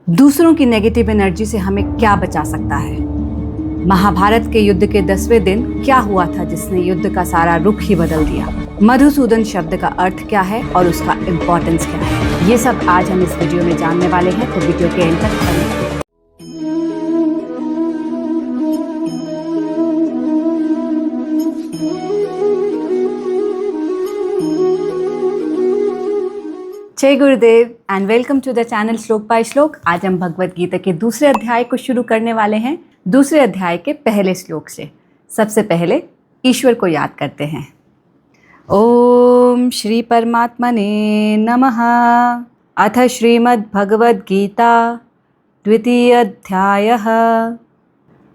दूसरों की negative energy से हमें क्या बचा सकता है? महाभारत के युद्ध के 10वें दिन क्या हुआ था जिसने युद्ध का सारा रुख ही बदल दिया? मधुसूदन शब्द का अर्थ क्या है और उसका इम्पोर्टेंस क्या है, ये सब आज हम इस वीडियो में जानने वाले हैं, तो वीडियो के एंड तक बने। जय गुरुदेव and welcome to the channel Shlok by Shlok. आज हम भगवत गीता के दूसरे अध्याय को शुरू करने वाले हैं, दूसरे अध्याय के पहले श्लोक से। सबसे पहले ईश्वर को याद करते हैं। ओम श्री परमात्मने नमः। अथ श्रीमद् भगवद गीता द्वितीय अध्यायः।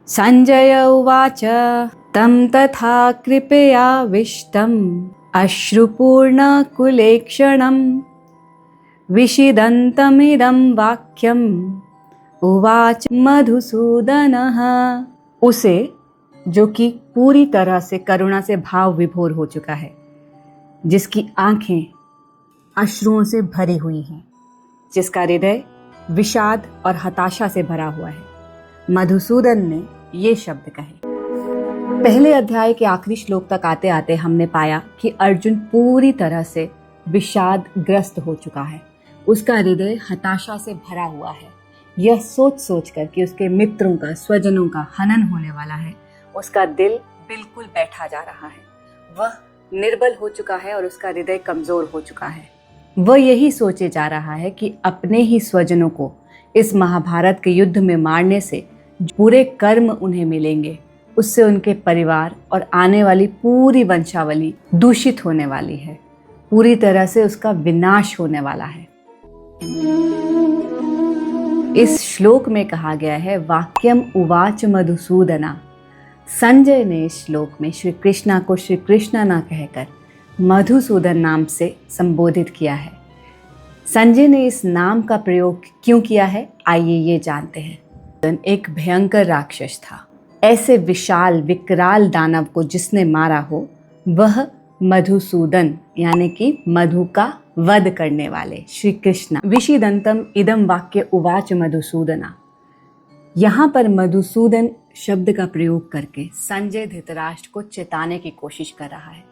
संजय उवाच तं तथा कृपयाविष्टम् अश्रुपूर्णकुलेक्षणम् विषिदन्तमिदं वाक्यम् उवाच मधुसूदनः। उसे, जो कि पूरी तरह से करुणा से भाव विभोर हो चुका है, जिसकी आंखें अश्रुओं से भरी हुई हैं, जिसका हृदय विषाद और हताशा से भरा हुआ है, मधुसूदन ने ये शब्द कहे। पहले अध्याय के आखिरी श्लोक तक आते आते हमने पाया कि अर्जुन पूरी तरह से विषाद ग्रस्त हो चुका है। उसका हृदय हताशा से भरा हुआ है। यह सोच सोच कर कि उसके मित्रों का, स्वजनों का हनन होने वाला है, उसका दिल बिल्कुल बैठा जा रहा है। वह निर्बल हो चुका है और उसका हृदय कमजोर हो चुका है। वह यही सोचे जा रहा है कि अपने ही स्वजनों को इस महाभारत के युद्ध में मारने से पूरे कर्म उन्हें मिलेंगे, उससे उनके परिवार और आने वाली पूरी वंशावली दूषित होने वाली है, पूरी तरह से उसका विनाश होने वाला है। इस श्लोक में कहा गया है वाक्यम उवाच मधुसूदना। संजय ने इस श्लोक में श्री कृष्णा को श्री कृष्णा ना कहकर मधुसूदन नाम से संबोधित किया है। संजय ने इस नाम का प्रयोग क्यों किया है, आइए ये जानते हैं। एक भयंकर राक्षस था। ऐसे विशाल विकराल दानव को जिसने मारा हो वह मधुसूदन, यानी कि मधु का वध करने वाले श्री कृष्ण। विषिदंतम इदम वाक्य उवाच मधुसूदना। यहाँ पर मधुसूदन शब्द का प्रयोग करके संजय धृतराष्ट्र को चेताने की कोशिश कर रहा है।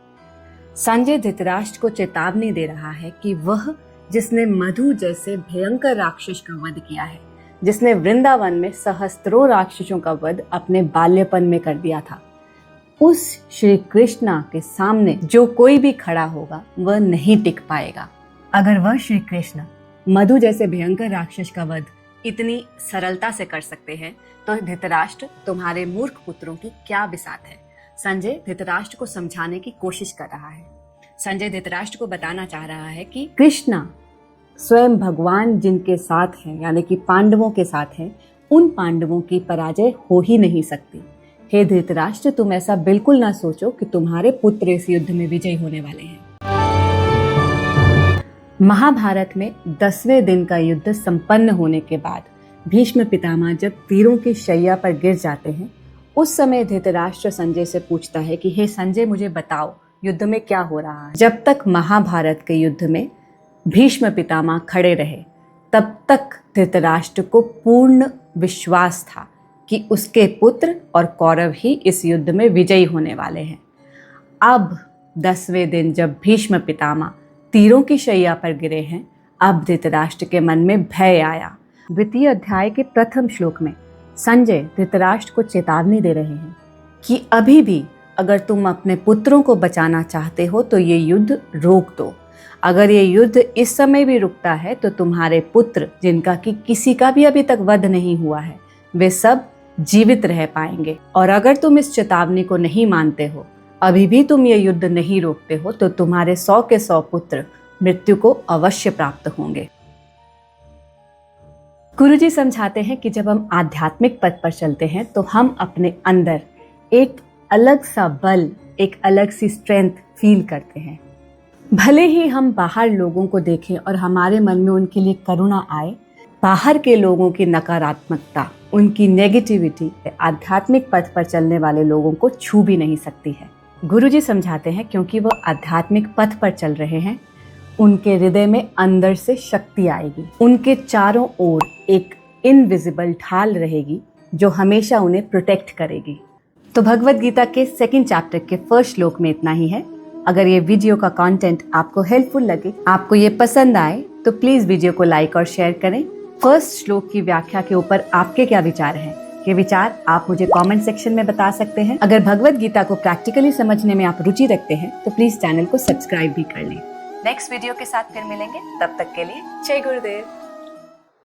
संजय धृतराष्ट्र को चेतावनी दे रहा है कि वह जिसने मधु जैसे भयंकर राक्षस का वध किया है, जिसने वृंदावन में सहस्त्रों राक्षसों का वध अपने बाल्यपन में कर दिया था, उस श्री कृष्णा के सामने जो कोई भी खड़ा होगा वह नहीं टिक पाएगा। अगर वह श्री कृष्ण मधु जैसे भयंकर राक्षस का वध इतनी सरलता से कर सकते हैं, तो धृतराष्ट्र तुम्हारे मूर्ख पुत्रों की क्या बिसात है। संजय धृतराष्ट्र को समझाने की कोशिश कर रहा है। संजय धृतराष्ट्र को बताना चाह रहा है कि कृष्णा स्वयं भगवान जिनके साथ हैं, यानी कि पांडवों के साथ हैं, उन पांडवों की पराजय हो ही नहीं सकती। हे धृतराष्ट्र, तुम ऐसा बिल्कुल ना सोचो कि तुम्हारे पुत्र इस युद्ध में विजयी होने वाले हैं। महाभारत में 10वें दिन का युद्ध संपन्न होने के बाद भीष्म पितामह जब तीरों की शैया पर गिर जाते हैं, उस समय धृतराष्ट्र संजय से पूछता है कि हे संजय, मुझे बताओ युद्ध में क्या हो रहा है। जब तक महाभारत के युद्ध में भीष्म पितामह खड़े रहे, तब तक धृतराष्ट्र को पूर्ण विश्वास था कि उसके पुत्र और कौरव ही इस युद्ध में विजयी होने वाले हैं। अब 10वें दिन जब भीष्म पितामह तीरों की शैया पर गिरे हैं, अब धृतराष्ट्र के मन में भय आया। द्वितीय अध्याय के प्रथम श्लोक में संजय धृतराष्ट्र को चेतावनी दे रहे हैं कि अभी भी अगर तुम अपने पुत्रों को बचाना चाहते हो तो ये युद्ध रोक दो। अगर ये युद्ध इस समय भी रुकता है तो तुम्हारे पुत्र, जिनका कि किसी का भी अभी तक वध नहीं हुआ है, वे सब जीवित रह पाएंगे। और अगर तुम इस चेतावनी को नहीं मानते हो, अभी भी तुम ये युद्ध नहीं रोकते हो, तो तुम्हारे 100 के 100 पुत्र मृत्यु को अवश्य प्राप्त होंगे। गुरुजी समझाते हैं कि जब हम आध्यात्मिक पथ पर चलते हैं तो हम अपने अंदर एक अलग सा बल, एक अलग सी स्ट्रेंथ फील करते हैं। भले ही हम बाहर लोगों को देखें और हमारे मन में उनके लिए करुणा आए, बाहर के लोगों की नकारात्मकता, उनकी नेगेटिविटी आध्यात्मिक पथ पर चलने वाले लोगों को छू भी नहीं सकती है। गुरुजी समझाते हैं क्योंकि वो आध्यात्मिक पथ पर चल रहे हैं, उनके हृदय में अंदर से शक्ति आएगी। उनके चारों ओर एक इनविजिबल ढाल रहेगी जो हमेशा उन्हें प्रोटेक्ट करेगी। तो भगवद गीता के सेकंड चैप्टर के फर्स्ट श्लोक में इतना ही है। अगर ये वीडियो का कंटेंट आपको हेल्पफुल लगे, आपको ये पसंद आए, तो प्लीज वीडियो को लाइक और शेयर करें। फर्स्ट श्लोक की व्याख्या के ऊपर आपके क्या विचार हैं? ये विचार आप मुझे कमेंट सेक्शन में बता सकते हैं। अगर भगवद गीता को प्रैक्टिकली समझने में आप रुचि रखते हैं तो प्लीज चैनल को सब्सक्राइब भी कर लें। नेक्स्ट वीडियो के साथ फिर मिलेंगे, तब तक के लिए जय गुरुदेव।